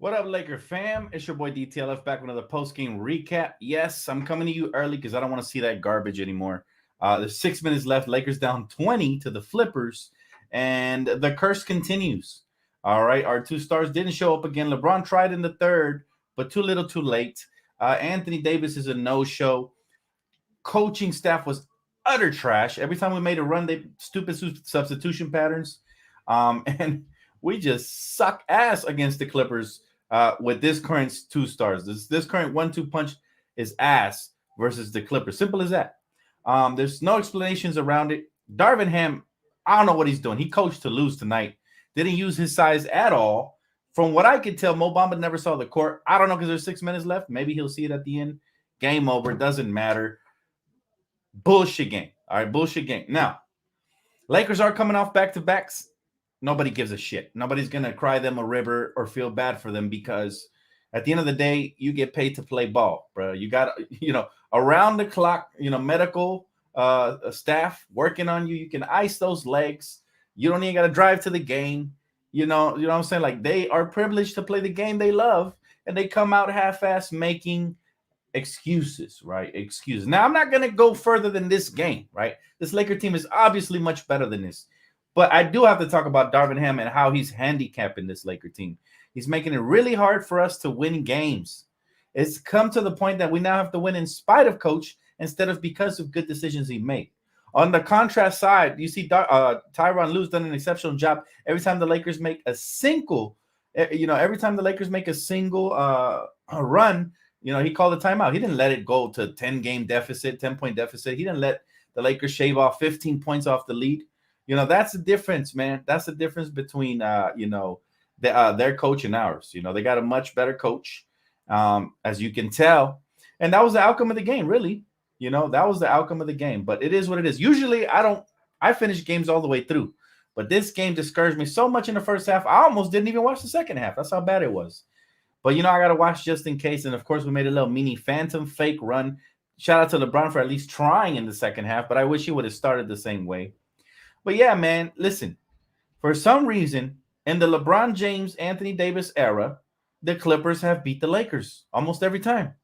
What up, Laker fam? It's your boy DTLF back with another post-game recap. Yes, I'm coming to you early because I don't want to see that garbage anymore. There's 6 minutes left. Lakers down 20 to the Flippers, and the curse continues. All right, our two stars didn't show up again. LeBron tried in the third, but too little too late. Anthony Davis is a no-show. Coaching staff was utter trash. Every time we made a run, they stupid substitution patterns. And we just suck ass against the Clippers with this current two stars. This current 1-2 punch is ass versus the Clippers. Simple as that. There's no explanations around it. Darvin Ham, I don't know what he's doing. He coached to lose tonight. Didn't use his size at all. From what I could tell, Mo Bamba never saw the court. I don't know because there's 6 minutes left. Maybe he'll see it at the end. Game over. Doesn't matter. Bullshit game. All right, bullshit game. Now, Lakers are coming off back-to-backs. Nobody gives a shit. Nobody's going to cry them a river or feel bad for them because at the end of the day, you get paid to play ball, bro. You got, around the clock, medical staff working on you. You can ice those legs. You don't even got to drive to the game. You know what I'm saying? Like, they are privileged to play the game they love, and they come out half-ass making excuses, right? Excuses. Now, I'm not going to go further than this game, right? This Laker team is obviously much better than this. But I do have to talk about Darvin Ham and how he's handicapping this Laker team. He's making it really hard for us to win games. It's come to the point that we now have to win in spite of coach instead of because of good decisions he made. On the contrast side, you see Tyronn Lue's done an exceptional job. Every time the Lakers make a single, every time the Lakers make a single run, he called a timeout. He didn't let it go to 10-game deficit, 10-point deficit. He didn't let the Lakers shave off 15 points off the lead. That's the difference, man. That's the difference between, their coach and ours. They got a much better coach, as you can tell. And that was the outcome of the game, really. That was the outcome of the game. But it is what it is. Usually, I finish games all the way through. But this game discouraged me so much in the first half, I almost didn't even watch the second half. That's how bad it was. But, I got to watch just in case. And, of course, we made a little mini phantom fake run. Shout out to LeBron for at least trying in the second half. But I wish he would have started the same way. But yeah, man, listen, for some reason, in the LeBron James, Anthony Davis era, the Clippers have beat the Lakers almost every time.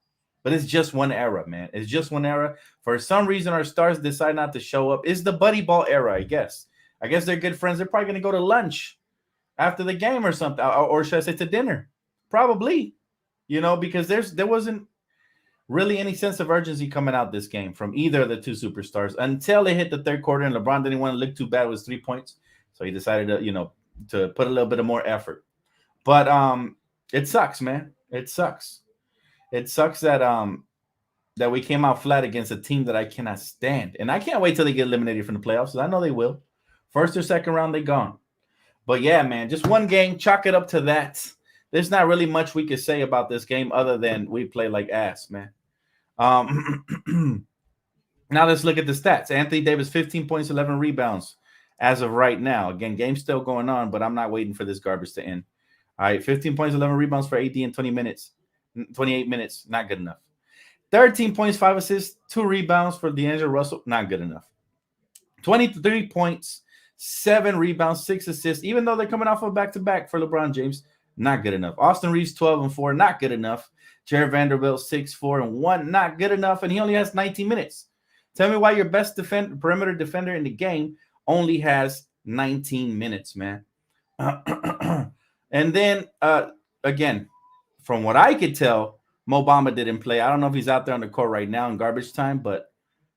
But it's just one era, man. It's just one era. For some reason, our stars decide not to show up. It's the buddy ball era, I guess. I guess they're good friends. They're probably going to go to lunch after the game or something. Or should I say to dinner? Probably, because there wasn't really any sense of urgency coming out this game from either of the two superstars until they hit the third quarter, and LeBron didn't want to look too bad with 3 points. So he decided to put a little bit of more effort. But it sucks, man. It sucks. It sucks that we came out flat against a team that I cannot stand. And I can't wait till they get eliminated from the playoffs. I know they will. First or second round, they gone. But yeah, man, just one game, chalk it up to that. There's not really much we could say about this game other than we play like ass, man. Now let's look at the stats. Anthony Davis, 15 points, 11 rebounds as of right now. Again, game's still going on, but I'm not waiting for this garbage to end. All right, 15 points, 11 rebounds for AD in 28 minutes. Not good enough. 13 points, 5 assists, 2 rebounds for D'Angelo Russell. Not good enough. 23 points, 7 rebounds, 6 assists, even though they're coming off of back-to-back for LeBron James. Not good enough. Austin Reeves, 12 and 4. Not good enough. Jared Vanderbilt, 6, 4, and 1. Not good enough, and he only has 19 minutes. Tell me why your best perimeter defender in the game only has 19 minutes, man. And then, again, from what I could tell, Mo Bamba didn't play. I don't know if he's out there on the court right now in garbage time, but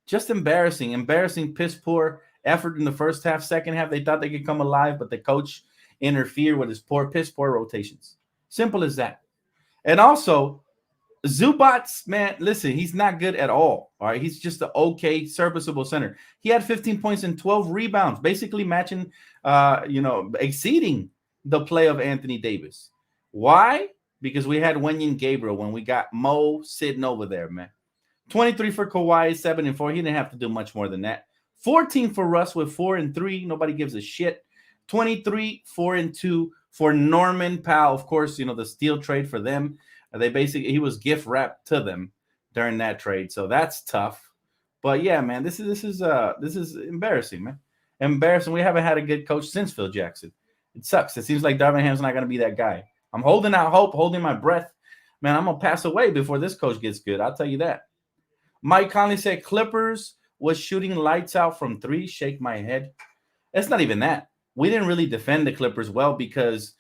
just embarrassing, piss poor effort in the first half. Second half, they thought they could come alive, but the coach interfered with his piss poor rotations. Simple as that. And also, Zubats, man, listen, he's not good at all. All right, he's just an okay, serviceable center. He had 15 points and 12 rebounds, basically matching, exceeding the play of Anthony Davis. Why? Because we had Wenyen Gabriel when we got Mo sitting over there, man. 23 for Kawhi, 7 and 4. He didn't have to do much more than that. 14 for Russ with 4 and 3. Nobody gives a shit. 23, 4 and 2 for Norman Powell. Of course, the steal trade for them. He was gift wrapped to them during that trade, so that's tough. But yeah, man, this is embarrassing, man. Embarrassing. We haven't had a good coach since Phil Jackson. It sucks. It seems like Darvin Ham's not going to be that guy. I'm holding out hope, holding my breath. Man, I'm going to pass away before this coach gets good. I'll tell you that. Mike Conley said Clippers was shooting lights out from three. Shake my head. It's not even that. We didn't really defend the Clippers well because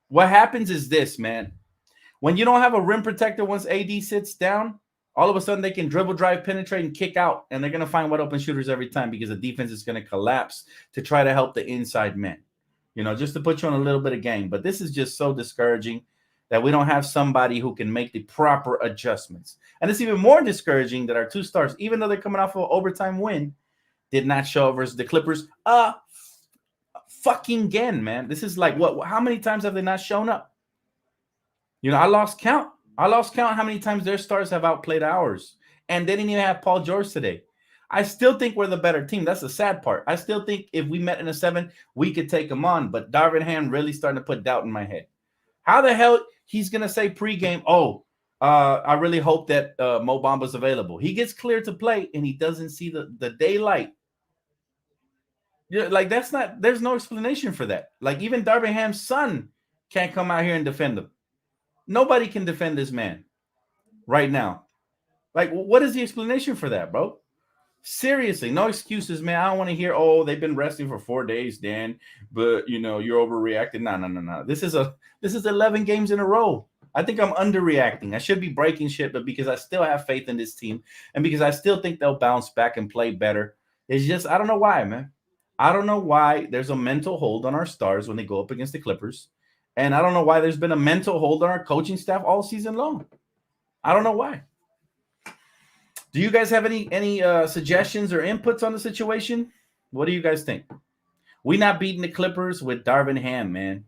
what happens is this, man. When you don't have a rim protector once AD sits down, all of a sudden they can dribble, drive, penetrate, and kick out, and they're going to find wide open shooters every time because the defense is going to collapse to try to help the inside men, just to put you on a little bit of game. But this is just so discouraging that we don't have somebody who can make the proper adjustments. And it's even more discouraging that our two stars, even though they're coming off of an overtime win, did not show up versus the Clippers fucking again, man. This is like, what? How many times have they not shown up? I lost count. How many times their stars have outplayed ours. And they didn't even have Paul George today. I still think we're the better team. That's the sad part. I still think if we met in a 7, we could take them on. But Darvin Ham really starting to put doubt in my head. How the hell he's going to say pregame, I really hope that Mo Bamba's available. He gets cleared to play, and he doesn't see the daylight. Like, there's no explanation for that. Like, even Darvin Ham's son can't come out here and defend him. Nobody can defend this man right now. Like, what is the explanation for that, bro? Seriously, no excuses, man. I don't want to hear, they've been resting for 4 days, Dan, but you're overreacting. No. This is 11 games in a row. I think I'm underreacting. I should be breaking shit, but because I still have faith in this team and because I still think they'll bounce back and play better, it's just, I don't know why, man. I don't know why there's a mental hold on our stars when they go up against the Clippers. And I don't know why there's been a mental hold on our coaching staff all season long. I don't know why. Do you guys have any suggestions or inputs on the situation? What do you guys think? We not beating the Clippers with Darvin Ham, man.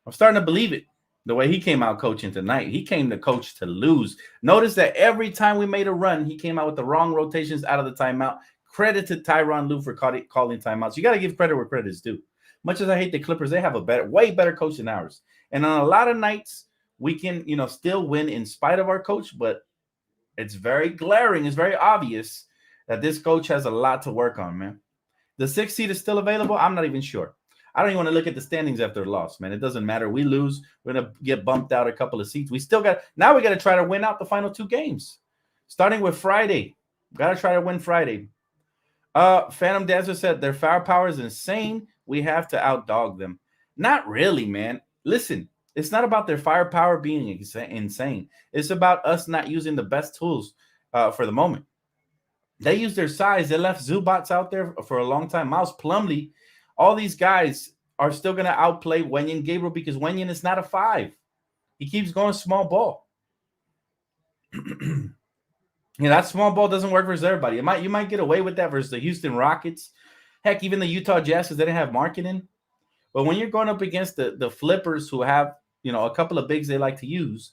I'm starting to believe it. The way he came out coaching tonight, he came to coach to lose. Notice that every time we made a run, he came out with the wrong rotations out of the timeout. Credit to Tyronn Lue for calling timeouts. You got to give credit where credit is due. Much as I hate the Clippers, they have a way better coach than ours. And on a lot of nights, we can, still win in spite of our coach, but it's very glaring. It's very obvious that this coach has a lot to work on, man. The 6th seed is still available. I'm not even sure. I don't even want to look at the standings after a loss, man. It doesn't matter. We lose. We're going to get bumped out a couple of seats. We got to try to win out the final 2 games, starting with Friday. Got to try to win Friday. Phantom Dancer said their firepower is insane. We have to outdog them. Not really, man. Listen, it's not about their firepower being insane. It's about us not using the best tools for the moment. They use their size. They left Zubats out there for a long time. Miles Plumlee, all these guys are still going to outplay Wenyen Gabriel because Wenyen is not a 5. He keeps going small ball. That small ball doesn't work versus everybody. You might get away with that versus the Houston Rockets. Heck, even the Utah Jazz, because they didn't have marketing. But when you're going up against the flippers who have, a couple of bigs they like to use,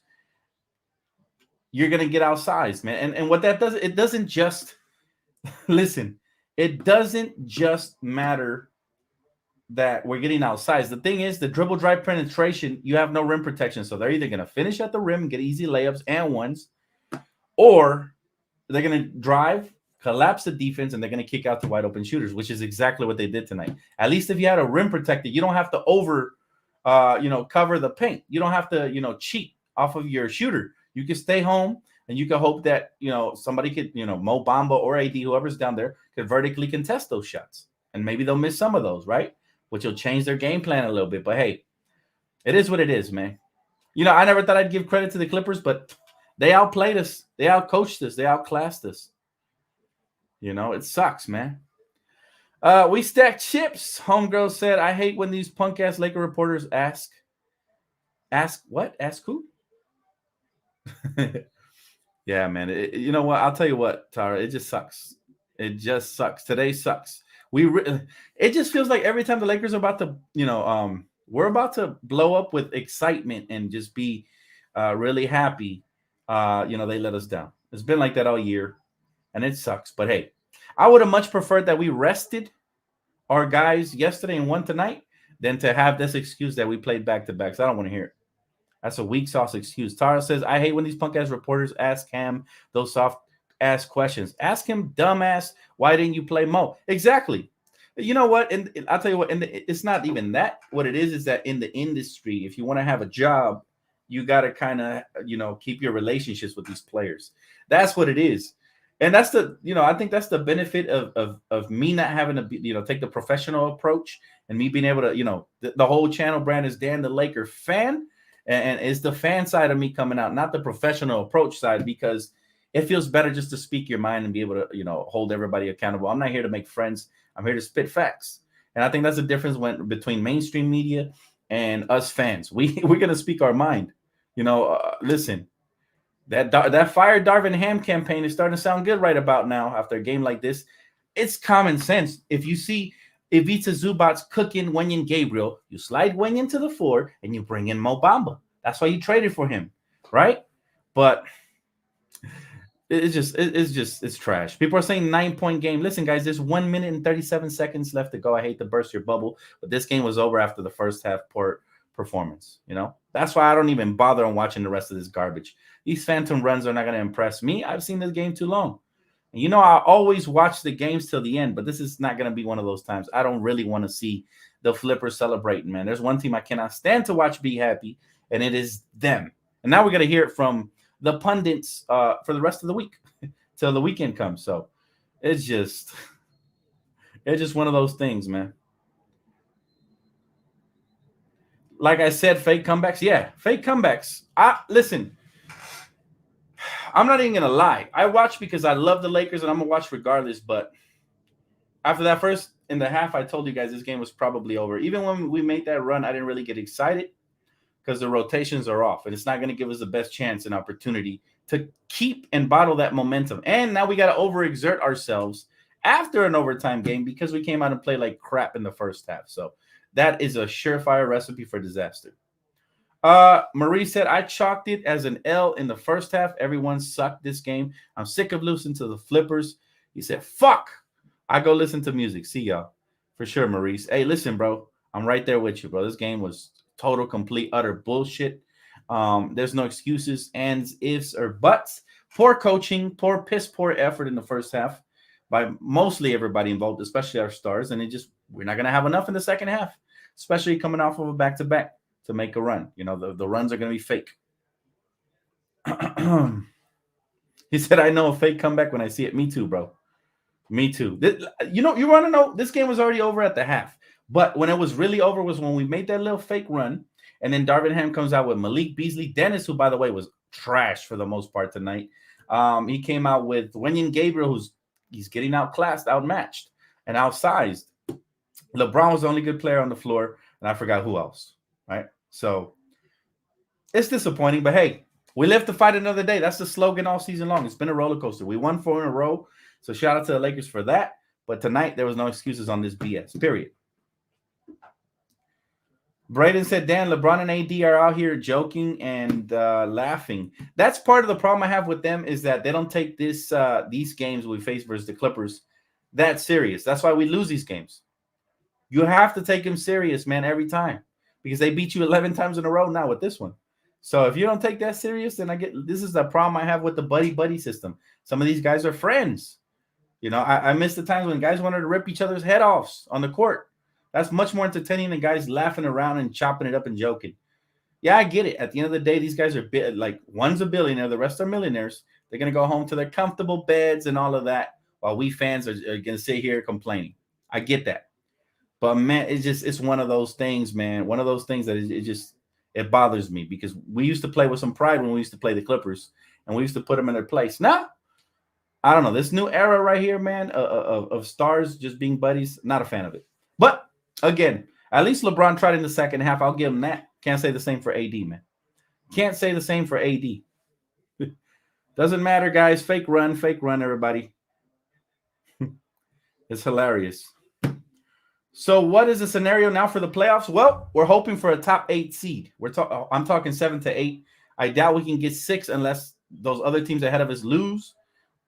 you're going to get outsized, man. And what that does, it doesn't just – listen, it doesn't just matter that we're getting outsized. The thing is, the dribble drive penetration, you have no rim protection. So they're either going to finish at the rim and get easy layups and ones, or they're going to drive, collapse the defense, and they're going to kick out to wide open shooters, which is exactly what they did tonight. At least if you had a rim protector, you don't have to cover the paint. You don't have to, cheat off of your shooter. You can stay home and you can hope that, somebody could, Mo Bamba or AD, whoever's down there, could vertically contest those shots. And maybe they'll miss some of those, right? Which will change their game plan a little bit. But hey, it is what it is, man. I never thought I'd give credit to the Clippers, but they outplayed us. They outcoached us. They outclassed us. It sucks, man. We stack chips. Homegirl said, I hate when these punk-ass Laker reporters ask what? Ask who? Yeah, man. You know what? I'll tell you what, Tara. It just sucks. It just sucks. Today sucks. It just feels like every time the Lakers are about to, we're about to blow up with excitement and just be really happy. They let us down. It's been like that all year, and it sucks. But hey, I would have much preferred that we rested our guys yesterday and won tonight than to have this excuse that we played back-to-backs. I don't want to hear it. That's a weak sauce excuse. Tara says, I hate when these punk-ass reporters ask Ham those soft-ass questions. Ask him, dumbass, why didn't you play Mo? Exactly. You know what? And I'll tell you what, it's not even that. What it is that in the industry, if you want to have a job, you got to kind of, keep your relationships with these players. That's what it is. And that's I think that's the benefit of me not having to, take the professional approach, and me being able to, the whole channel brand is Dan the Laker fan. And it's the fan side of me coming out, not the professional approach side, because it feels better just to speak your mind and be able to, hold everybody accountable. I'm not here to make friends. I'm here to spit facts. And I think that's the difference between mainstream media and us fans. We're going to speak our mind. Listen, that Fire Darvin Ham campaign is starting to sound good right about now after a game like this. It's common sense. If you see Ivica Zubac's cooking Wenyen Gabriel, you slide Wenyen to the floor and you bring in Mo Bamba. That's why you traded for him, right? But it's trash. People are saying 9-point game. Listen, guys, there's 1 minute and 37 seconds left to go. I hate to burst your bubble, but this game was over after the first half poor performance. That's why I don't even bother on watching the rest of this garbage. These phantom runs are not going to impress me. I've seen this game too long. And I always watch the games till the end, but this is not going to be one of those times. I don't really want to see the Flippers celebrating, man. There's one team I cannot stand to watch be happy, and it is them. And now we're going to hear it from the pundits for the rest of the week till the weekend comes. So it's just one of those things, man. Like I said, fake comebacks. Yeah, fake comebacks. Listen, I'm not even going to lie. I watch because I love the Lakers, and I'm going to watch regardless. But after that first in the half, I told you guys this game was probably over. Even when we made that run, I didn't really get excited because the rotations are off, and it's not going to give us the best chance and opportunity to keep and bottle that momentum. And now we got to overexert ourselves after an overtime game because we came out and played like crap in the first half. So that is a surefire recipe for disaster. Marie said, I chalked it as an L in the first half. Everyone sucked this game. I'm sick of losing to the Flippers. He said, fuck. I go listen to music. See y'all. For sure, Maurice. Hey, listen, bro. I'm right there with you, bro. This game was total, complete, utter bullshit. There's no excuses, ands, ifs, or buts. Poor coaching, piss poor effort in the first half by mostly everybody involved, especially our stars. And we're not going to have enough in the second half, especially coming off of a back-to-back to make a run. The runs are going to be fake. He said, I know a fake comeback when I see it. Me too, bro. Me too. You want to know, this game was already over at the half. But when it was really over was when we made that little fake run. And then Darvin Ham comes out with Malik Beasley. Dennis, who, by the way, was trash for the most part tonight. He came out with Wenyen Gabriel, he's getting outclassed, outmatched, and outsized. LeBron was the only good player on the floor, and I forgot who else, right? So it's disappointing, but hey, we live to fight another day. That's the slogan all season long. It's been a roller coaster. We won 4 in a row, so shout out to the Lakers for that. But tonight, there was no excuses on this BS, period. Braden said, Dan, LeBron and AD are out here joking and laughing. That's part of the problem I have with them is that they don't take these games we face versus the Clippers that serious. That's why we lose these games. You have to take them serious, man, every time because they beat you 11 times in a row now with this one. So if you don't take that serious, then this is the problem I have with the buddy system. Some of these guys are friends. I miss the times when guys wanted to rip each other's head off on the court. That's much more entertaining than guys laughing around and chopping it up and joking. Yeah, I get it. At the end of the day, these guys are like one's a billionaire, the rest are millionaires. They're going to go home to their comfortable beds and all of that while we fans are going to sit here complaining. I get that. But, man, it's one of those things, man. One of those things that it bothers me because we used to play with some pride when we used to play the Clippers and we used to put them in their place. Now, I don't know. This new era right here, man, of stars just being buddies, not a fan of it. But, again, at least LeBron tried in the second half. I'll give him that. Can't say the same for AD, man. Can't say the same for AD. Doesn't matter, guys. Fake run, everybody. It's hilarious. So what is the scenario now for the playoffs? Well, we're hoping for a top 8 seed. I'm talking 7 to 8. I doubt we can get 6 unless those other teams ahead of us lose.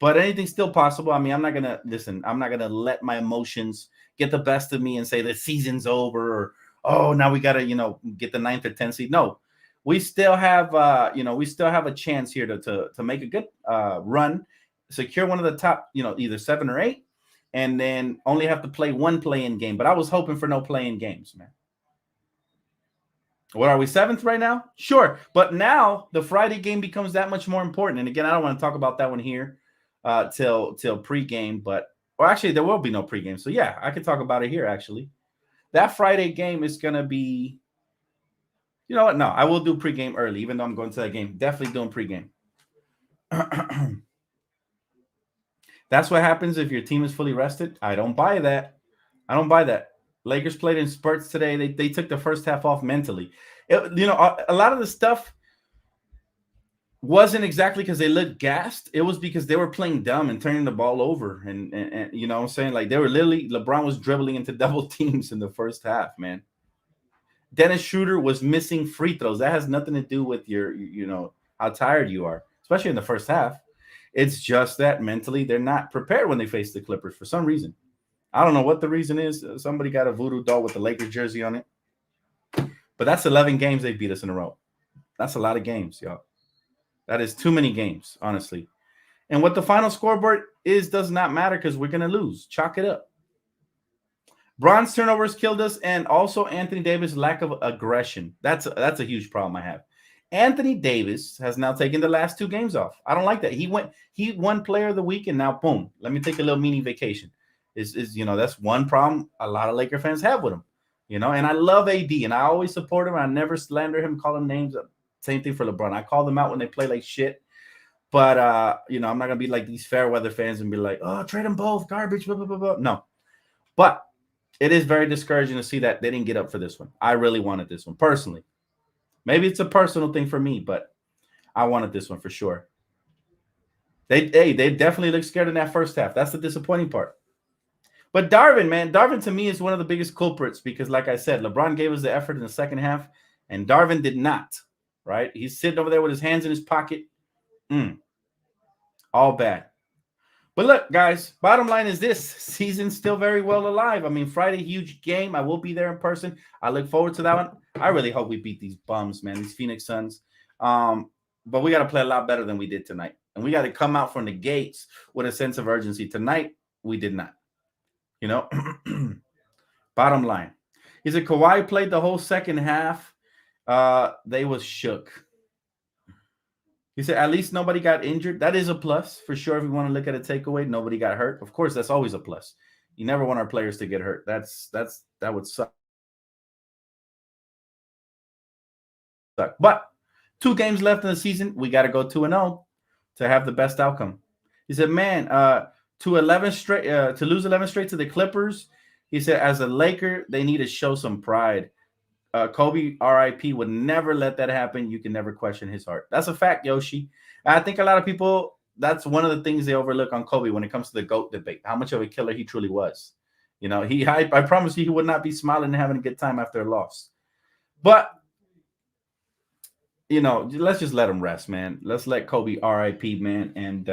But anything's still possible. I mean, I'm not going to let my emotions get the best of me and say the season's over or, oh, now we got to, get the 9th or 10th seed. No, we still have, a chance here to make a good run, secure one of the top, either 7 or 8, and then only have to play one play-in game. But I was hoping for no play-in games, man. What are we, 7th right now? Sure. But now the Friday game becomes that much more important. And again, I don't want to talk about that one here till pregame, but or actually there will be no pregame. So yeah, I can talk about it here actually. That Friday game is gonna be, you know what? No, I will do pregame early, even though I'm going to that game. Definitely doing pregame. That's what happens if your team is fully rested. I don't buy that. I don't buy that. Lakers played in spurts today. They took the first half off mentally. A lot of the stuff wasn't exactly because they looked gassed. It was because they were playing dumb and turning the ball over. And you know what I'm saying? Like they were literally, LeBron was dribbling into double teams in the first half, man. Dennis Schroeder was missing free throws. That has nothing to do with your, how tired you are, especially in the first half. It's just that mentally they're not prepared when they face the Clippers for some reason. I don't know what the reason is. Somebody got a voodoo doll with the Lakers jersey on it. But that's 11 games they beat us in a row. That's a lot of games, y'all. That is too many games, honestly. And what the final scoreboard is does not matter because we're going to lose. Chalk it up. Bronze turnovers killed us, and also Anthony Davis' lack of aggression. That's a huge problem I have. Anthony Davis has now taken the last 2 games off. I don't like that. He won player of the week, and now boom, let me take a little mini vacation. That's one problem a lot of Laker fans have with him. And I love AD, and I always support him. I never slander him, call him names. Same thing for LeBron. I call them out when they play like shit. But I'm not gonna be like these fair weather fans and be like, oh, trade them both, garbage, blah, blah, blah, blah. No. But it is very discouraging to see that they didn't get up for this one. I really wanted this one personally. Maybe it's a personal thing for me, but I wanted this one for sure. They definitely look scared in that first half. That's the disappointing part. But Darvin to me is one of the biggest culprits because, like I said, LeBron gave us the effort in the second half, and Darvin did not. Right? He's sitting over there with his hands in his pocket. All bad. But look, guys, bottom line is this season's still very well alive. I mean, Friday, huge game. I will be there in person. I look forward to that one. I really hope we beat these bums, man, these Phoenix Suns. But we got to play a lot better than we did tonight. And we got to come out from the gates with a sense of urgency. Tonight, we did not. Bottom line. He said Kawhi played the whole second half. They was shook. He said, at least nobody got injured. That is a plus for sure. If you want to look at a takeaway, nobody got hurt. Of course, that's always a plus. You never want our players to get hurt. That would suck. But 2 games left in the season. We got to go 2-0 to have the best outcome. He said, man, to lose 11 straight to the Clippers. He said, as a Laker, they need to show some pride. Kobe, RIP, would never let that happen. You can never question his heart. That's a fact, Yoshi. I think a lot of people, that's one of the things they overlook on Kobe when it comes to the GOAT debate, how much of a killer he truly was. I promise you he would not be smiling and having a good time after a loss. But, let's just let him rest, man. Let's let Kobe RIP, man. And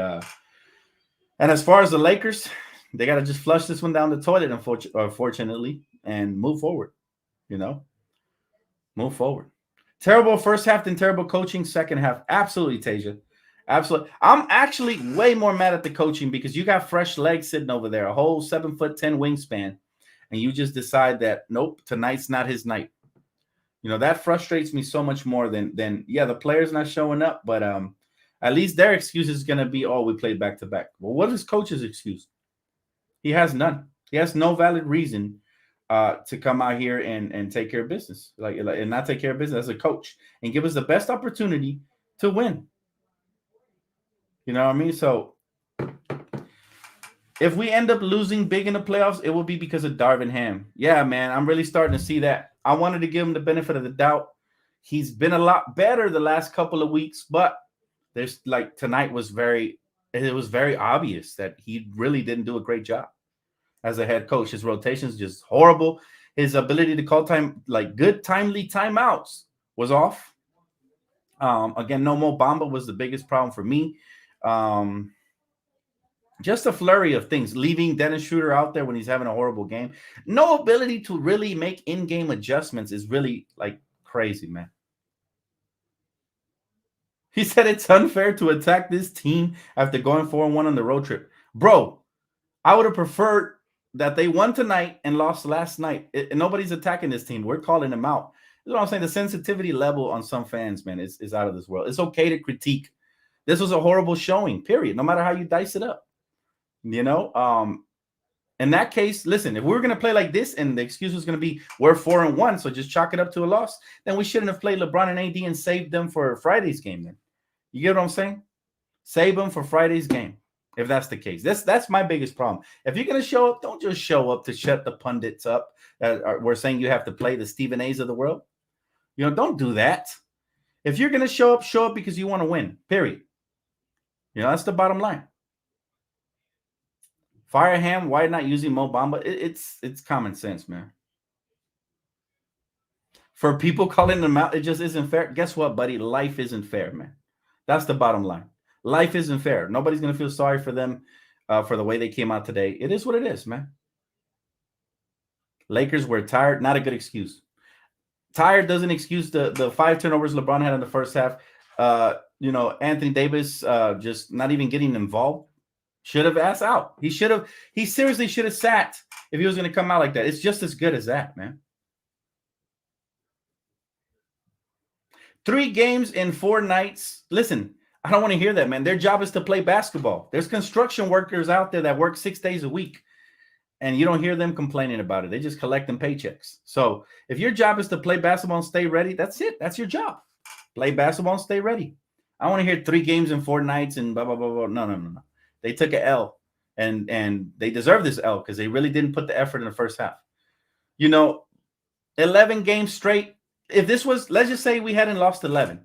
as far as the Lakers, they got to just flush this one down the toilet, unfortunately, and move forward, Move forward. Terrible first half, then terrible coaching second half. Absolutely, Tasia. Absolutely. I'm actually way more mad at the coaching because you got fresh legs sitting over there, a whole 7'10" wingspan, and you just decide that, nope, tonight's not his night. That frustrates me so much more than the players not showing up, but at least their excuse is going to be, oh, we played back-to-back. Well, what is coach's excuse? He has none. He has no valid reason to come out here and take care of business, and not take care of business as a coach and give us the best opportunity to win. You know what I mean? So if we end up losing big in the playoffs, it will be because of Darvin Ham. Yeah, man, I'm really starting to see that. I wanted to give him the benefit of the doubt. He's been a lot better the last couple of weeks, but there's tonight was very obvious that he really didn't do a great job as a head coach. His rotations just horrible. His ability to call good timely timeouts was off. Again, no Mo Bamba was the biggest problem for me. Just a flurry of things, leaving Dennis Schroeder out there when he's having a horrible game. No ability to really make in-game adjustments is really crazy, man. He said it's unfair to attack this team after going 4-1 on the road trip. Bro, I would have preferred that they won tonight and lost last night. Nobody's attacking this team. We're calling them out. This is what I'm saying. The sensitivity level on some fans, man, is out of this world. It's okay to critique. This was a horrible showing, period. No matter how you dice it up. You know, in that case, listen, if we were going to play like this and the excuse was going to be we're 4-1, so just chalk it up to a loss, then we shouldn't have played LeBron and AD and saved them for Friday's game then. You get what I'm saying? Save them for Friday's game, if that's the case. That's my biggest problem. If you're going to show up, don't just show up to shut the pundits up. We're saying you have to play the Stephen A's of the world. You know, don't do that. If you're going to show up because you want to win, period. You know, that's the bottom line. Fire Ham, why not using Mo Bamba? It's common sense, man. For people calling them out, it just isn't fair. Guess what, buddy? Life isn't fair, man. That's the bottom line. Life isn't fair. Nobody's going to feel sorry for them for the way they came out today. It is what it is, man. Lakers were tired. Not a good excuse. Tired doesn't excuse the 5 turnovers LeBron had in the first half. You know, Anthony Davis just not even getting involved. Should have asked out. He seriously should have sat if he was going to come out like that. It's just as good as that, man. 3 games in 4 nights. Listen, I don't want to hear that, man. Their job is to play basketball. There's construction workers out there that work 6 days a week, and you don't hear them complaining about it. They just collect them paychecks. So if your job is to play basketball and stay ready, that's it. That's your job. Play basketball and stay ready. I want to hear 3 games in 4 nights and blah, blah, blah, blah. No. They took an L, and they deserve this L because they really didn't put the effort in the first half. You know, 11 games straight. If this was, let's just say we hadn't lost 11,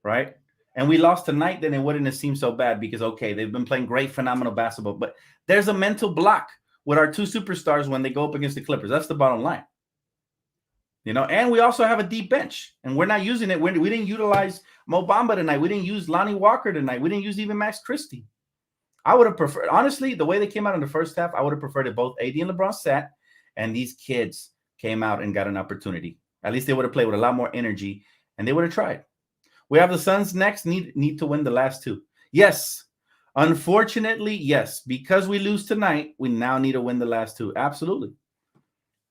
right? And we lost tonight, then it wouldn't have seemed so bad because, okay, they've been playing great, phenomenal basketball. But there's a mental block with our 2 superstars when they go up against the Clippers. That's the bottom line. You know, and we also have a deep bench, and we're not using it. We didn't utilize Mo Bamba tonight. We didn't use Lonnie Walker tonight. We didn't use even Max Christie. I would have preferred, honestly, the way they came out in the first half, I would have preferred it both AD and LeBron sat, and these kids came out and got an opportunity. At least they would have played with a lot more energy, and they would have tried. We have the Suns next, need to win the last 2. Yes, unfortunately, yes. Because we lose tonight, we now need to win the last 2. Absolutely.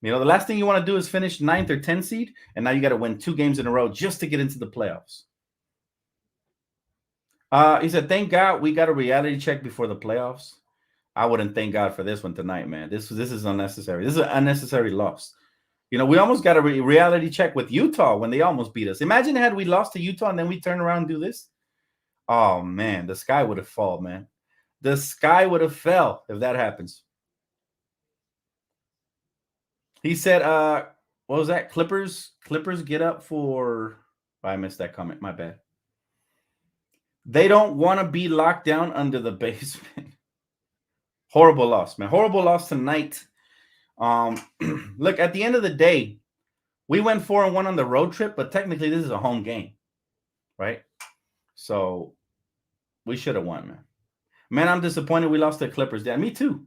You know, the last thing you want to do is finish 9th or 10th seed, and now you got to win 2 games in a row just to get into the playoffs. He said, thank God we got a reality check before the playoffs. I wouldn't thank God for this one tonight, man. This is unnecessary. This is an unnecessary loss. You know, we almost got a reality check with Utah when they almost beat us. Imagine had we lost to Utah and then we turn around and do this. Oh, man, the sky would have fallen, man. The sky would have fell if that happens. He said, what was that? Clippers get up for – I missed that comment. My bad. They don't want to be locked down under the basement. Horrible loss, man. Horrible loss tonight. Look, at the end of the day, we went 4-1 on the road trip, but technically this is a home game, right? So we should have won, man. Man, I'm disappointed we lost the Clippers. Yeah, me too.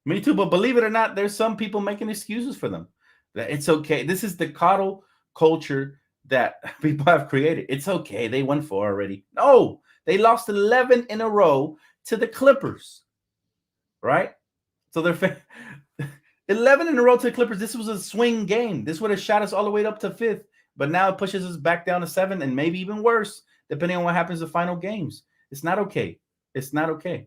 Me too. But believe it or not, there's some people making excuses for them. It's okay. This is the coddle culture that people have created. It's okay. They won 4 already. No, they lost 11 in a row to the Clippers, right? So they're 11 in a row to the Clippers. This was a swing game. This would have shot us all the way up to 5th, but now it pushes us back down to 7 and maybe even worse, depending on what happens in the final games. It's not okay. It's not okay.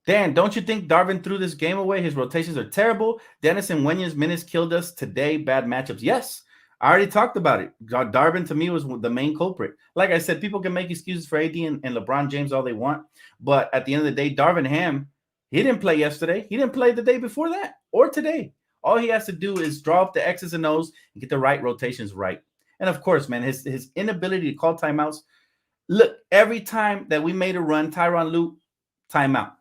Dan, don't you think Darvin threw this game away? His rotations are terrible. Dennis and Wenyan's minutes killed us today. Bad matchups. Yes, I already talked about it. Darvin, to me, was the main culprit. Like I said, people can make excuses for AD and LeBron James all they want, but at the end of the day, Darvin Ham, he didn't play yesterday. He didn't play the day before that or today. All he has to do is draw up the X's and O's and get the right rotations right. And, of course, man, his inability to call timeouts. Look, every time that we made a run, Tyronn Lue, timeout.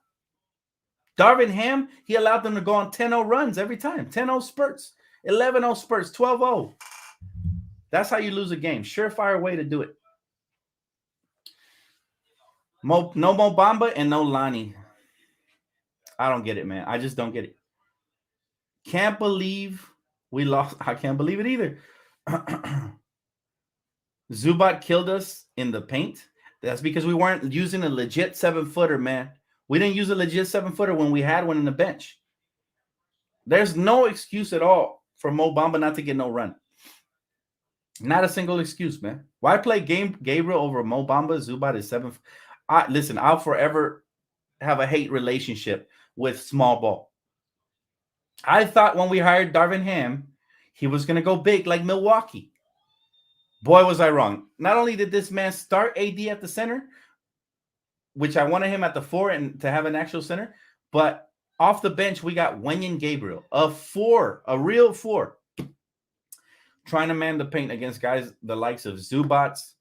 Darvin Ham, he allowed them to go on 10-0 runs every time. 10-0 spurts, 11-0 spurts, 12-0. That's how you lose a game. Surefire way to do it. No Mo Bamba and no Lonnie. I don't get it, man. I just don't get it. Can't believe we lost. I can't believe it either. Zubac killed us in the paint. That's because we weren't using a legit 7-footer, man. We didn't use a legit 7-footer when we had one in the bench. There's no excuse at all for Mo Bamba not to get no run. Not a single excuse, man. Why play Gabriel over Mo Bamba? Zubat is seventh. Listen, I'll forever have a hate relationship with small ball. I thought when we hired Darvin Ham, he was going to go big like Milwaukee. Boy, was I wrong. Not only did this man start AD at the center, which I wanted him at the 4 and to have an actual center, but off the bench, we got Wenyan Gabriel, a 4, a real 4, trying to man the paint against guys the likes of Zubats.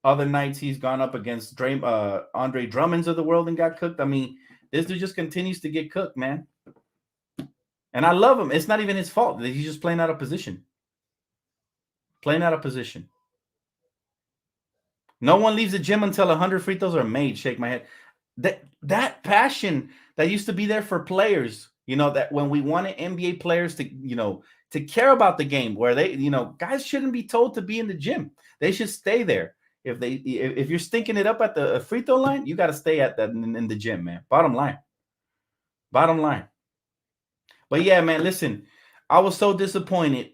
Other nights, he's gone up against Andre Drummonds of the world and got cooked. I mean, this dude just continues to get cooked, man. And I love him. It's not even his fault. He's just playing out of position. Playing out of position. No one leaves the gym until 100 free throws are made. Shake my head. That passion that used to be there for players, that when we wanted NBA players to care about the game, where they, guys shouldn't be told to be in the gym. They should stay there. If you're stinking it up at the free throw line, you got to stay at that in the gym, man. Bottom line. But yeah, man, listen, I was so disappointed,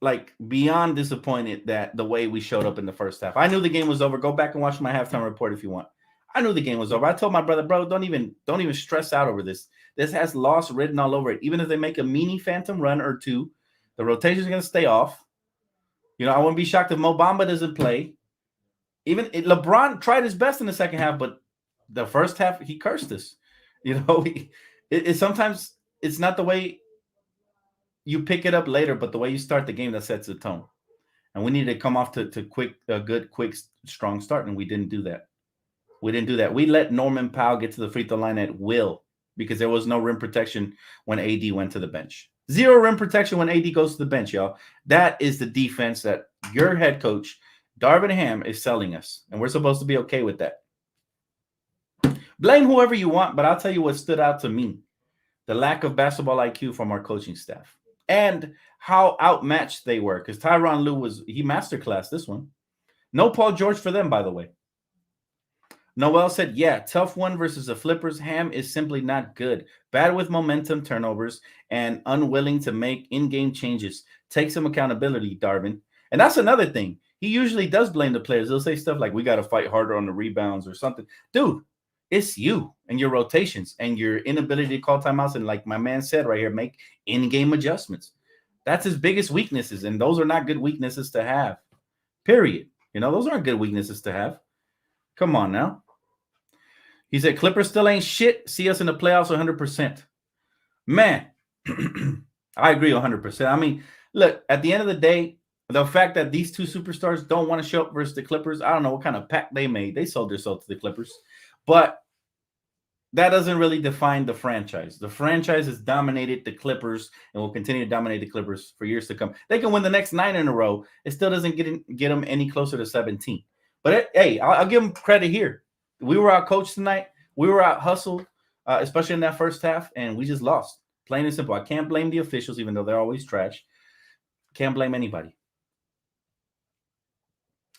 like beyond disappointed, that the way we showed up in the first half. I knew the game was over. Go back and watch my halftime report if you want. I knew the game was over. I told my brother, bro, don't even stress out over this. This has loss written all over it. Even if they make a mini phantom run or two, the rotation is going to stay off. I wouldn't be shocked if Mo Bamba doesn't play. Even LeBron tried his best in the second half, but the first half he cursed us. Sometimes it's not the way you pick it up later, but the way you start the game that sets the tone. And we needed to come off to a good, quick, strong start, and we didn't do that. We let Norman Powell get to the free throw line at will because there was no rim protection when AD went to the bench. Zero rim protection when AD goes to the bench, y'all. That is the defense that your head coach, Darvin Ham, is selling us, and we're supposed to be okay with that. Blame whoever you want, but I'll tell you what stood out to me: the lack of basketball IQ from our coaching staff and how outmatched they were, because Tyronn Lue he masterclassed this one. No Paul George for them, by the way. Noel said, yeah, tough one versus the Flippers. Ham is simply not good. Bad with momentum, turnovers, and unwilling to make in-game changes. Take some accountability, Darvin. And that's another thing. He usually does blame the players. They'll say stuff like, we got to fight harder on the rebounds or something. Dude, it's you and your rotations and your inability to call timeouts. And like my man said right here, make in-game adjustments. That's his biggest weaknesses. And those are not good weaknesses to have. Period. Those aren't good weaknesses to have. Come on now. He said, Clippers still ain't shit. See us in the playoffs 100%. Man, I agree 100%. I mean, look, at the end of the day, the fact that these two superstars don't want to show up versus the Clippers, I don't know what kind of pact they made. They sold their soul to the Clippers. But that doesn't really define the franchise. The franchise has dominated the Clippers and will continue to dominate the Clippers for years to come. They can win the next 9 in a row. It still doesn't get them any closer to 17. But, hey, I'll give them credit here. We were out coached tonight. We were out hustled, especially in that first half, and we just lost. Plain and simple. I can't blame the officials, even though they're always trash. Can't blame anybody.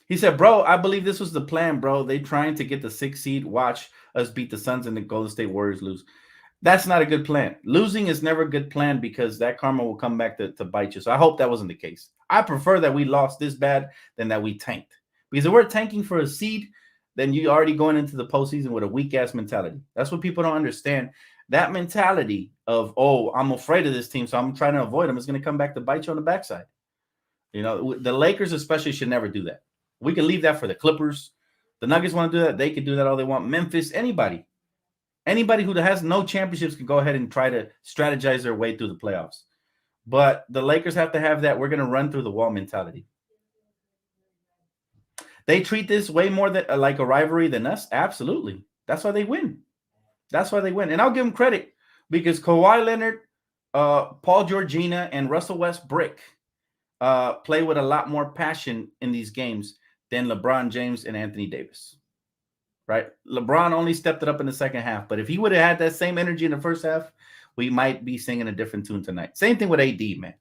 He said, bro, I believe this was the plan, bro. They trying to get the 6th seed. Watch us beat the Suns and the Golden State Warriors lose. That's not a good plan. Losing is never a good plan because that karma will come back to bite you. So I hope that wasn't the case. I prefer that we lost this bad than that we tanked. Because if we're tanking for a seed, then you're already going into the postseason with a weak-ass mentality. That's what people don't understand. That mentality of, oh, I'm afraid of this team, so I'm trying to avoid them, is going to come back to bite you on the backside. The Lakers especially should never do that. We can leave that for the Clippers. The Nuggets want to do that. They can do that all they want. Memphis, anybody. Anybody who has no championships can go ahead and try to strategize their way through the playoffs. But the Lakers have to have that we're going to run through the wall mentality. They treat this way more like a rivalry than us. Absolutely. That's why they win. And I'll give them credit because Kawhi Leonard, Paul Georgina, and Russell Westbrook play with a lot more passion in these games than LeBron James and Anthony Davis. Right? LeBron only stepped it up in the second half. But if he would have had that same energy in the first half, we might be singing a different tune tonight. Same thing with AD, man.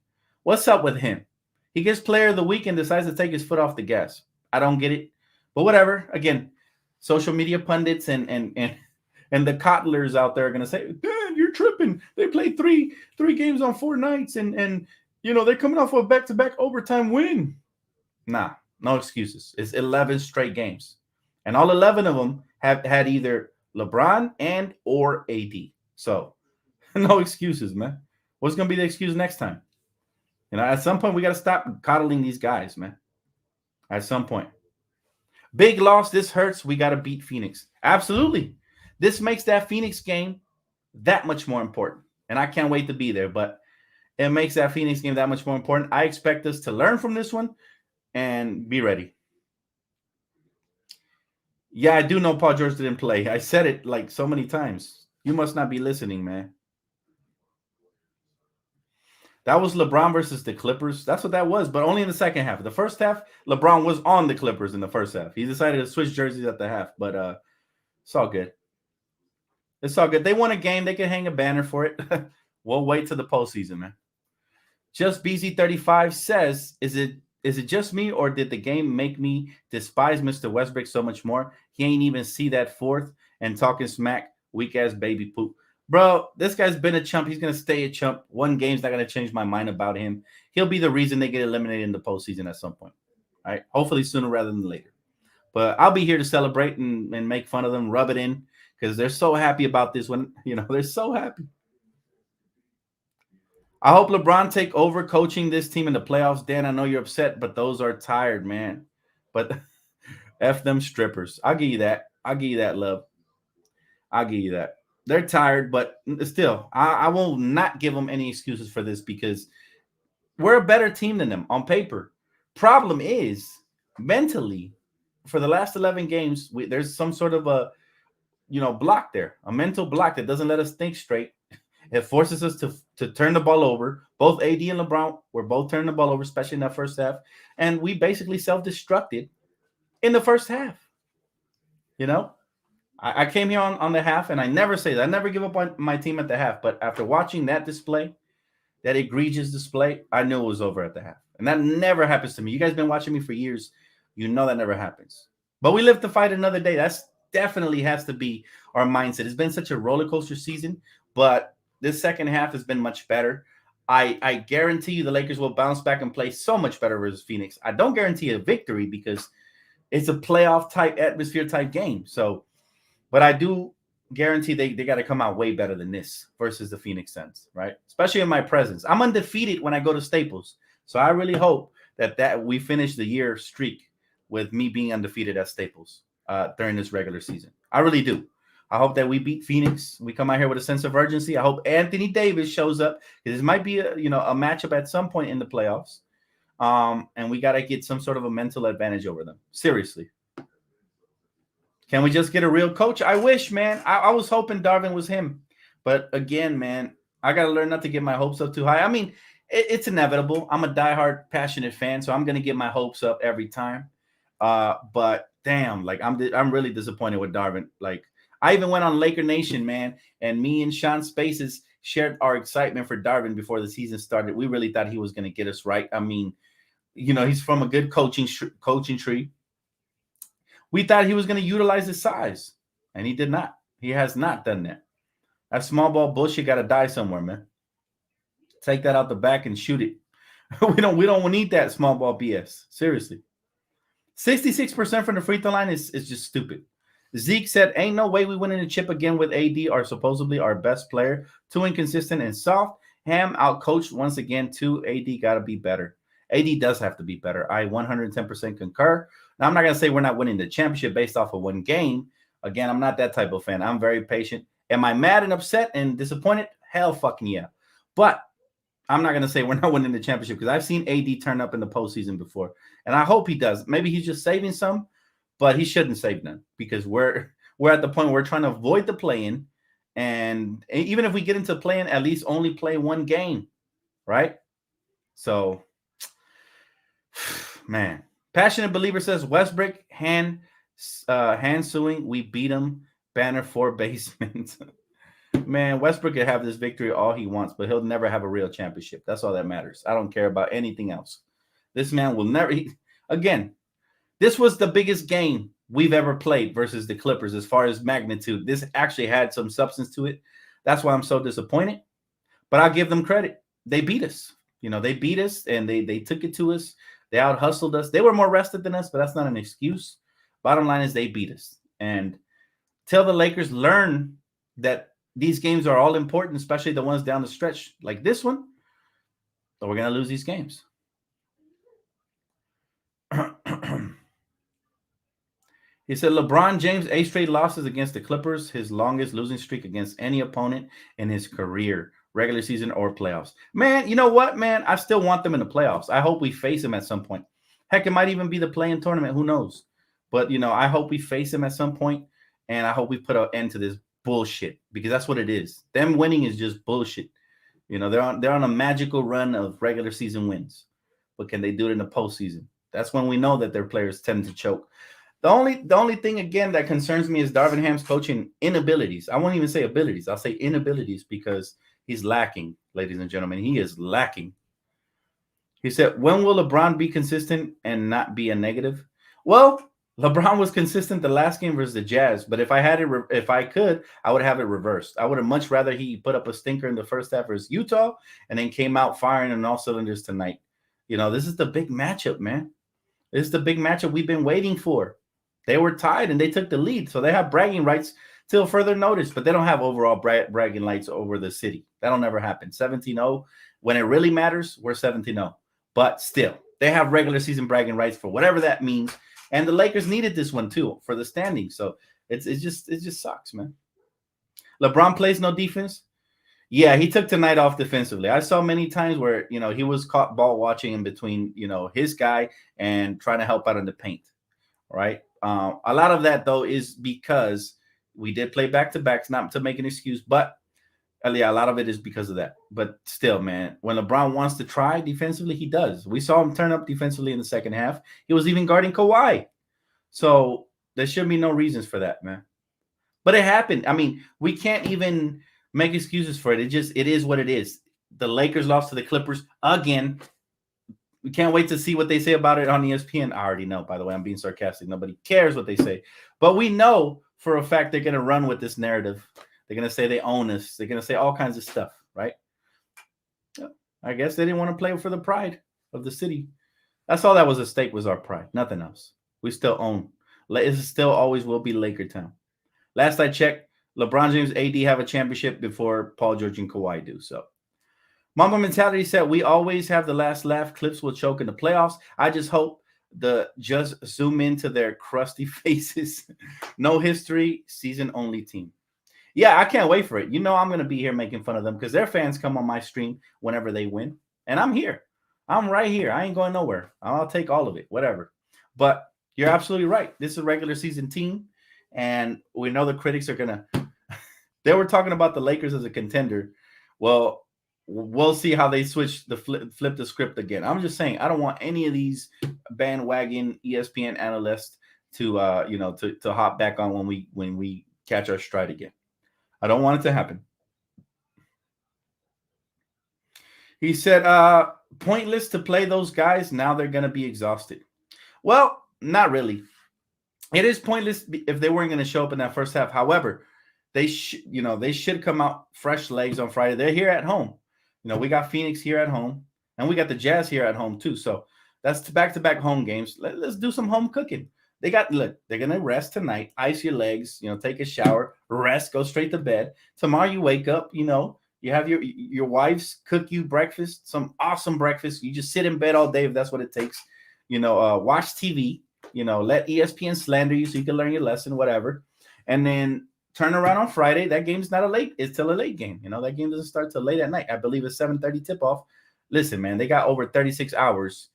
What's up with him? He gets player of the week and decides to take his foot off the gas. I don't get it, but whatever. Again, social media pundits and the coddlers out there are going to say, "Dad, you're tripping. They played three games on 4 nights and they're coming off of a back-to-back overtime win." Nah, no excuses. It's 11 straight games. And all 11 of them have had either LeBron and or AD. So no excuses, man. What's going to be the excuse next time? At some point, we got to stop coddling these guys, man. At some point. Big loss. This hurts. We got to beat Phoenix. Absolutely. This makes that Phoenix game that much more important. And I can't wait to be there. But it makes that Phoenix game that much more important. I expect us to learn from this one and be ready. Yeah, I do know Paul George didn't play. I said it like so many times. You must not be listening, man. That was LeBron versus the Clippers. That's what that was, but only in the second half. The first half, LeBron was on the Clippers in the first half. He decided to switch jerseys at the half, but it's all good. It's all good. They won a game. They can hang a banner for it. We'll wait till the postseason, man. Just BZ35 says, is it just me, or did the game make me despise Mr. Westbrook so much more? He ain't even see that fourth and talking smack, weak-ass baby poop. Bro, this guy's been a chump. He's going to stay a chump. One game's not going to change my mind about him. He'll be the reason they get eliminated in the postseason at some point. All right? Hopefully sooner rather than later. But I'll be here to celebrate and make fun of them, rub it in, because they're so happy about this one. They're so happy. I hope LeBron take over coaching this team in the playoffs. Dan, I know you're upset, but those are tired, man. But F them strippers. I'll give you that. I'll give you that, love. I'll give you that. They're tired, but still, I will not give them any excuses for this because we're a better team than them on paper. Problem is, mentally, for the last 11 games, there's some sort of a block there, a mental block that doesn't let us think straight. It forces us to turn the ball over. Both AD and LeBron were both turning the ball over, especially in that first half. And we basically self-destructed in the first half. I came here on the half, and I never say that. I never give up on my team at the half. But after watching that display, that egregious display, I knew it was over at the half. And that never happens to me. You guys been watching me for years. You know that never happens. But we live to fight another day. That's definitely has to be our mindset. It's been such a roller coaster season, but this second half has been much better. I guarantee you the Lakers will bounce back and play so much better versus Phoenix. I don't guarantee a victory because it's a playoff type atmosphere type game. But I do guarantee they got to come out way better than this versus the Phoenix Suns, right? Especially in my presence. I'm undefeated when I go to Staples. So I really hope that we finish the year streak with me being undefeated at Staples during this regular season. I really do. I hope that we beat Phoenix. We come out here with a sense of urgency. I hope Anthony Davis shows up because this might be a matchup at some point in the playoffs. And we got to get some sort of a mental advantage over them. Seriously. Can we just get a real coach? I wish, man. I was hoping Darvin was him. But again, man, I got to learn not to get my hopes up too high. I mean, it's inevitable. I'm a diehard, passionate fan, so I'm going to get my hopes up every time. But damn, like I'm really disappointed with Darvin. Like, I even went on Laker Nation, man, and me and Sean Spaces shared our excitement for Darvin before the season started. We really thought he was going to get us right. I mean, he's from a good coaching tree. We thought he was going to utilize his size, and he did not. He has not done that. That small ball bullshit got to die somewhere, man. Take that out the back and shoot it. We don't need that small ball BS. Seriously. 66% from the free throw line is just stupid. Zeke said, ain't no way we winning the chip again with AD or supposedly our best player. Too inconsistent and soft. Ham outcoached once again too. AD got to be better. AD does have to be better. I 110% concur. Now, I'm not going to say we're not winning the championship based off of one game. Again, I'm not that type of fan. I'm very patient. Am I mad and upset and disappointed? Hell fucking yeah. But I'm not going to say we're not winning the championship because I've seen AD turn up in the postseason before. And I hope he does. Maybe he's just saving some. But he shouldn't save none because we're at the point where we're trying to avoid the play-in. And even if we get into play-in, at least only play one game, right? So, man. Passionate Believer says, Westbrook, hand suing, we beat him, banner for basement. Man, Westbrook could have this victory all he wants, but he'll never have a real championship. That's all that matters. I don't care about anything else. This man will never again. This was the biggest game we've ever played versus the Clippers as far as magnitude. This actually had some substance to it. That's why I'm so disappointed. But I'll give them credit. They beat us. They beat us and they took it to us. They out hustled us. They were more rested than us, but that's not an excuse. Bottom line is they beat us. And tell the Lakers learn that these games are all important, especially the ones down the stretch like this one. So we're gonna lose these games. He said LeBron James 8 straight losses against the Clippers, his longest losing streak against any opponent in his career, regular season or playoffs. Man, you know what, man? I still want them in the playoffs. I hope we face them at some point. Heck, it might even be the play-in tournament. Who knows? But, I hope we face them at some point, and I hope we put an end to this bullshit because that's what it is. Them winning is just bullshit. They're on a magical run of regular season wins, but can they do it in the postseason? That's when we know that their players tend to choke. The only thing again that concerns me is Darvin Ham's coaching inabilities. I won't even say abilities. I'll say inabilities because he's lacking, ladies and gentlemen. He is lacking. He said, when will LeBron be consistent and not be a negative? Well, LeBron was consistent the last game versus the Jazz, but if I could, I would have it reversed. I would have much rather he put up a stinker in the first half versus Utah and then came out firing on all cylinders tonight. This is the big matchup, man. This is the big matchup we've been waiting for. They were tied and they took the lead, so they have bragging rights till further notice, but they don't have overall bragging rights over the city. That'll never happen. 17-0. When it really matters, we're 17-0. But still, they have regular season bragging rights for whatever that means. And the Lakers needed this one too for the standings. So it just sucks, man. LeBron plays no defense. Yeah, he took tonight off defensively. I saw many times where, he was caught ball watching in between, his guy and trying to help out in the paint. Right. A lot of that, though, is because we did play back-to-backs, not to make an excuse, but yeah, a lot of it is because of that. But still, man, when LeBron wants to try defensively, he does. We saw him turn up defensively in the second half. He was even guarding Kawhi. So there should be no reasons for that, man. But it happened. I mean, we can't even make excuses for it. It is what it is. The Lakers lost to the Clippers again. We can't wait to see what they say about it on ESPN. I already know, by the way. I'm being sarcastic. Nobody cares what they say. But we know for a fact they're going to run with this narrative. They're going to say they own us. They're going to say all kinds of stuff, right? I guess they didn't want to play for the pride of the city. That's all that was at stake was our pride. Nothing else. We still own. It still always will be Laker town. Last I checked, LeBron James, AD have a championship before Paul George and Kawhi do. So Mamba Mentality said, we always have the last laugh. Clips will choke in the playoffs. I just hope just zoom into their crusty faces. No history, season-only team. Yeah, I can't wait for it. I'm going to be here making fun of them because their fans come on my stream whenever they win. And I'm here. I'm right here. I ain't going nowhere. I'll take all of it, whatever. But you're absolutely right. This is a regular season team. And we know the critics are going to – they were talking about the Lakers as a contender. Well, we'll see how they flip the script again. I'm just saying, I don't want any of these bandwagon ESPN analysts to hop back on when we catch our stride again. I don't want it to happen. He said, pointless to play those guys. Now they're going to be exhausted. Well, not really. It is pointless if they weren't going to show up in that first half. However, they should come out fresh legs on Friday. They're here at home. We got Phoenix here at home, and we got the Jazz here at home too. So that's back-to-back home games. Let's do some home cooking. They're going to rest tonight, ice your legs, take a shower, rest, go straight to bed. Tomorrow you wake up, you have your wives cook you breakfast, some awesome breakfast. You just sit in bed all day if that's what it takes. Watch TV, let ESPN slander you so you can learn your lesson, whatever. And then turn around on Friday. That game's not it's still a late game. That game doesn't start till late at night. I believe it's 7:30 tip-off. Listen, man, they got over 36 hours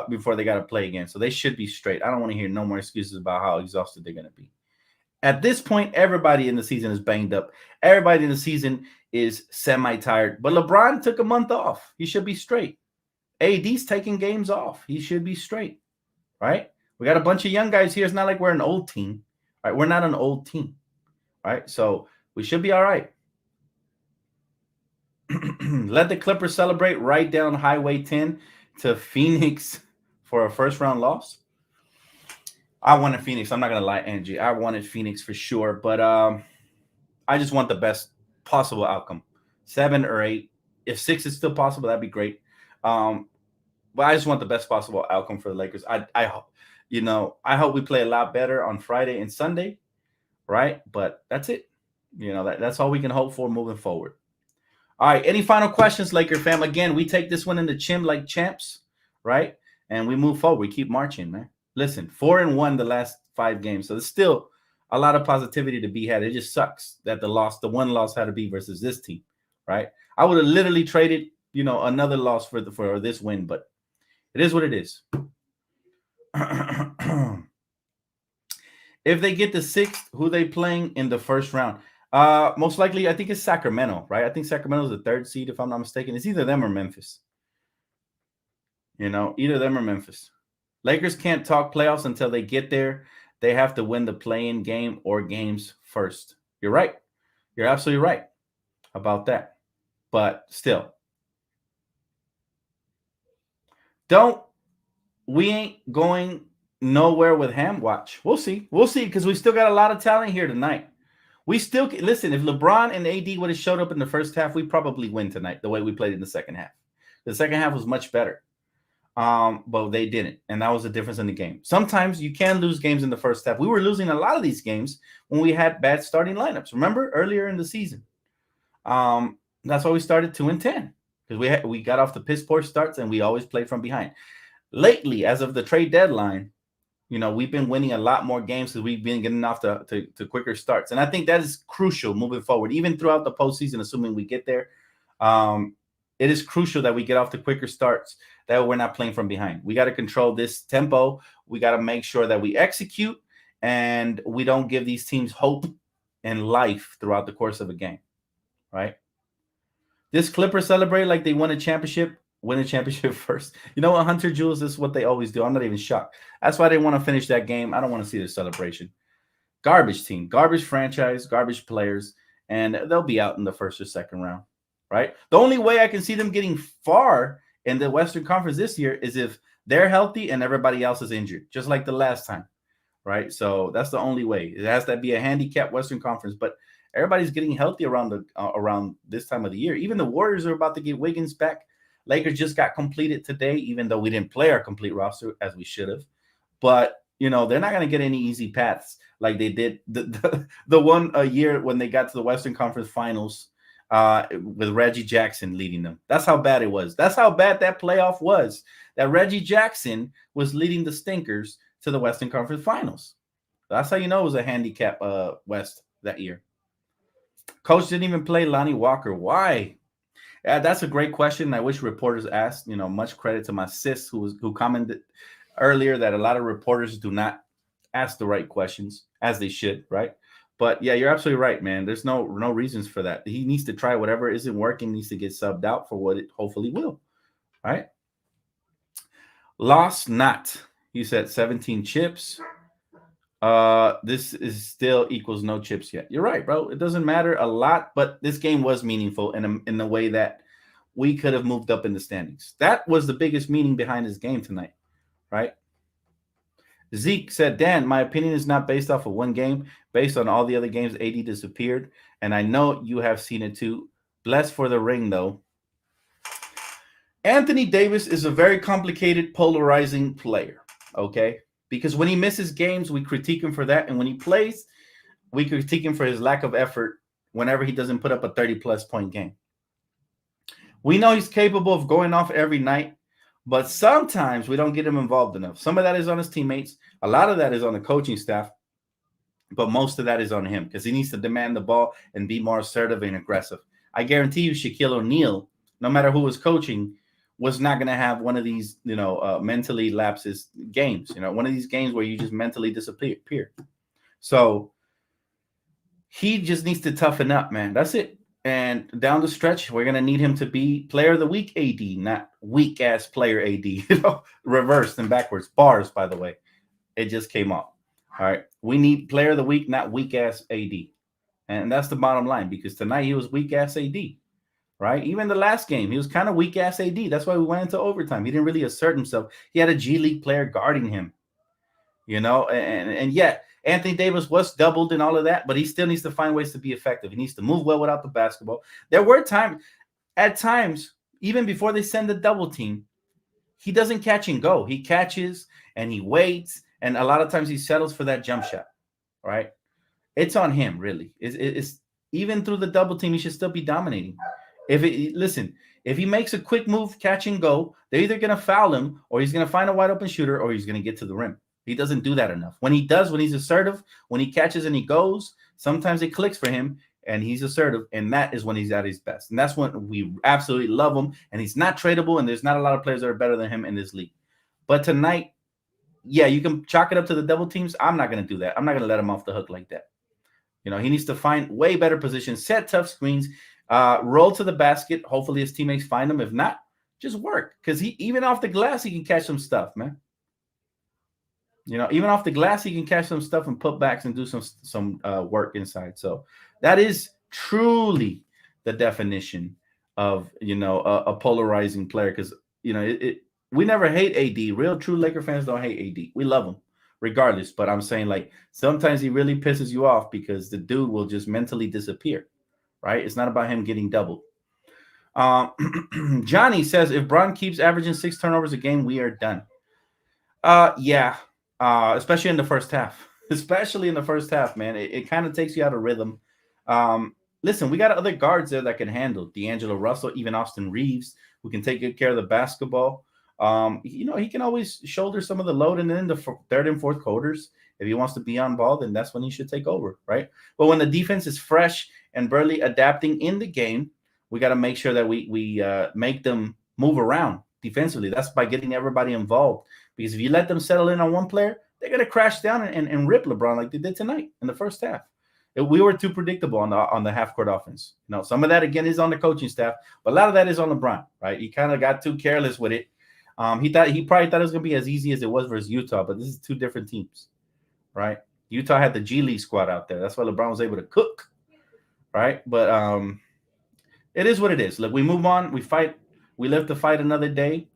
before they got to play again. So they should be straight. I don't want to hear no more excuses about how exhausted they're going to be. At this point, everybody in the season is banged up. Everybody in the season is semi-tired. But LeBron took a month off. He should be straight. AD's taking games off. He should be straight, right? We got a bunch of young guys here. It's not like we're an old team, right? We're not an old team. Right, so we should be all right. Let the Clippers celebrate right down Highway 10 to Phoenix for a first-round loss. I wanted Phoenix. I'm not going to lie, Angie. I wanted Phoenix for sure, but I just want the best possible outcome. 7 or 8. If 6 is still possible, that'd be great. but I just want the best possible outcome for the Lakers. I hope, I hope we play a lot better on Friday and Sunday, right? But that's it. That's all we can hope for moving forward. All right. Any final questions, Laker fam? Again, we take this one in the chin like champs, right? And we move forward. We keep marching, man. Listen, 4-1 the last 5 games. So there's still a lot of positivity to be had. It just sucks that the one loss had to be versus this team, right? I would have literally traded, another loss for this win, but it is what it is. If they get the 6th, who they playing in the first round? Most likely, I think it's Sacramento, right? I think Sacramento's the 3rd seed, if I'm not mistaken. It's either them or Memphis. Either them or Memphis. Lakers can't talk playoffs until they get there. They have to win the play-in game or games first. You're right. You're absolutely right about that. But still, we ain't going nowhere with Ham. Watch. We'll see. We'll see, because we still got a lot of talent here tonight. We still listen. If LeBron and AD would have showed up in the first half, we probably win tonight. The way we played in the second half, the second half was much better, but they didn't, and that was the difference in the game. Sometimes you can lose games in the first half. We were losing a lot of these games when we had bad starting lineups. Remember earlier in the season, that's why we started 2-10, because we got off the piss poor starts and we always played from behind. Lately, as of the trade deadline, we've been winning a lot more games because we've been getting off to quicker starts. And I think that is crucial moving forward, even throughout the postseason, assuming we get there. It is crucial that we get off the quicker starts, that we're not playing from behind. We got to control this tempo. We got to make sure that we execute and we don't give these teams hope and life throughout the course of a game, right? This Clipper celebrate like they win a championship first. You know what, Hunter Jules, this is what they always do. I'm not even shocked. That's why they want to finish that game. I don't want to see their celebration. Garbage team, garbage franchise, garbage players, and they'll be out in the first or second round, right? The only way I can see them getting far in the Western Conference this year is if they're healthy and everybody else is injured, just like the last time, right? So that's the only way. It has to be a handicapped Western Conference, but everybody's getting healthy around this time of the year. Even the Warriors are about to get Wiggins back. Lakers just got completed today, even though we didn't play our complete roster as we should have. But, they're not going to get any easy paths like they did the one year when they got to the Western Conference Finals with Reggie Jackson leading them. That's how bad it was. That's how bad that playoff was, that Reggie Jackson was leading the Stinkers to the Western Conference Finals. That's how you know it was a handicap West that year. Coach didn't even play Lonnie Walker. Why? That's a great question. I wish reporters asked. Much credit to my sis who commented earlier that a lot of reporters do not ask the right questions, as they should, right? But yeah, you're absolutely right, man. There's no reasons for that. He needs to try whatever isn't working, needs to get subbed out for what it hopefully will, right? Lost not. He said 17 chips. This is still equals no chips yet. You're right, bro. It doesn't matter a lot, but this game was meaningful in a way that we could have moved up in the standings. That was the biggest meaning behind this game tonight, right? Zeke said, Dan, my opinion is not based off of one game, based on all the other games AD disappeared, and I know you have seen it too. Blessed for the ring, though. Anthony Davis is a very complicated, polarizing player, okay? Because when he misses games, we critique him for that. And when he plays, we critique him for his lack of effort whenever he doesn't put up a 30-plus point game. We know he's capable of going off every night, but sometimes we don't get him involved enough. Some of that is on his teammates. A lot of that is on the coaching staff, but most of that is on him because he needs to demand the ball and be more assertive and aggressive. I guarantee you Shaquille O'Neal, no matter who was coaching, was not going to have one of these, mentally lapses games, one of these games where you just mentally disappear. So he just needs to toughen up, man. That's it. And down the stretch, we're going to need him to be player of the week AD, not weak ass player AD, reversed and backwards. Bars, by the way. It just came up. All right. We need player of the week, not weak ass AD. And that's the bottom line, because tonight he was weak ass AD. Right? Even the last game, he was kind of weak ass AD. That's why we went into overtime. He didn't really assert himself. He had a G League player guarding him, and yet Anthony Davis was doubled and all of that, but he still needs to find ways to be effective. He needs to move well without the basketball. There were times, even before they send the double team, he doesn't catch and go. He catches and he waits, and a lot of times he settles for that jump shot, right? It's on him, really. It's even through the double team, he should still be dominating. Listen, if he makes a quick move, catch and go, they're either going to foul him or he's going to find a wide open shooter or he's going to get to the rim. He doesn't do that enough. When he does, when he's assertive, when he catches and he goes, sometimes it clicks for him and he's assertive, and that is when he's at his best. And that's when we absolutely love him, and he's not tradable, and there's not a lot of players that are better than him in this league. But tonight, yeah, you can chalk it up to the double teams. I'm not going to do that. I'm not going to let him off the hook like that. You know, he needs to find way better positions, set tough screens, roll to the basket. Hopefully his teammates find him. If not, just work. Because even off the glass, he can catch some stuff, man. You know, even off the glass, he can catch some stuff and put backs and do some work inside. So that is truly the definition of, you know, a polarizing player. Because, you know, we never hate AD. Real true Laker fans don't hate AD. We love him regardless. But I'm saying, like, sometimes he really pisses you off because the dude will just mentally disappear, right? It's not about him getting doubled. Johnny says, if Bron keeps averaging 6 turnovers a game, we are done. Yeah. Especially in the first half. Especially in the first half, man. It kind of takes you out of rhythm. Listen, we got other guards there that can handle D'Angelo Russell, even Austin Reeves, who can take good care of the basketball. You know, he can always shoulder some of the load, and then in the third and fourth quarters, if he wants to be on ball, then that's when he should take over, right? But when the defense is fresh and barely adapting in the game, we got to make sure that we make them move around defensively. That's by getting everybody involved. Because if you let them settle in on one player, they're going to crash down and rip LeBron like they did tonight in the first half. We were too predictable on the half-court offense. You know, some of that, again, is on the coaching staff, but a lot of that is on LeBron, right? He kind of got too careless with it. He probably thought it was going to be as easy as it was versus Utah, but this is 2 different teams, right? Utah had the G League squad out there. That's why LeBron was able to cook, right? But it is what it is. Look, we move on. We fight. We live to fight another day.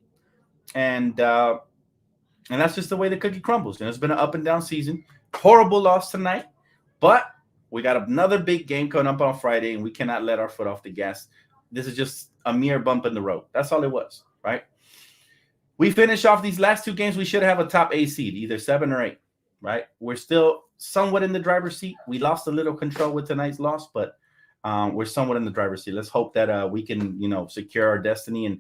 And that's just the way the cookie crumbles. And it's been an up and down season. Horrible loss tonight, but we got another big game coming up on Friday, and we cannot let our foot off the gas. This is just a mere bump in the road. That's all it was, right? We finish off these last 2 games. We should have a top 8 seed, either 7 or 8, right? We're still somewhat in the driver's seat. We lost a little control with tonight's loss, but we're somewhat in the driver's seat. Let's hope that we can, you know, secure our destiny and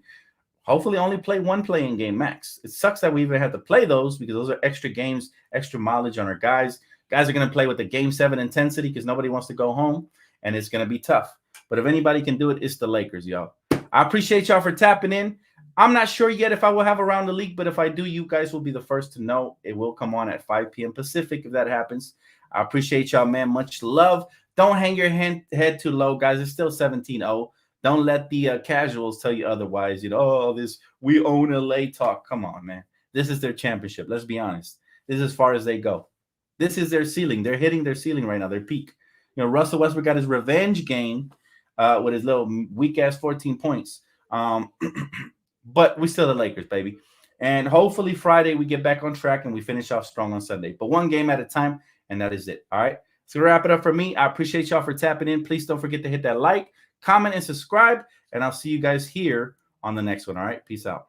hopefully only play 1 play-in game max. It sucks that we even have to play those because those are extra games, extra mileage on our guys. Guys are going to play with the Game 7 intensity because nobody wants to go home, and it's going to be tough. But if anybody can do it, it's the Lakers, y'all. I appreciate y'all for tapping in. I'm not sure yet if I will have Around the League, but if I do, you guys will be the first to know. It will come on at 5 p.m. Pacific if that happens. I appreciate y'all, man. Much love. Don't hang your head too low, guys. It's still 17-0. Don't let the casuals tell you otherwise. You know, oh, this we own LA talk. Come on, man. This is their championship. Let's be honest. This is as far as they go. This is their ceiling. They're hitting their ceiling right now, their peak. You know, Russell Westbrook got his revenge game with his little weak-ass 14 points. But we still the Lakers, baby. And hopefully Friday we get back on track and we finish off strong on Sunday. But 1 game at a time, and that is it. All right? So to wrap it up for me, I appreciate y'all for tapping in. Please don't forget to hit that like, comment, and subscribe. And I'll see you guys here on the next one. All right? Peace out.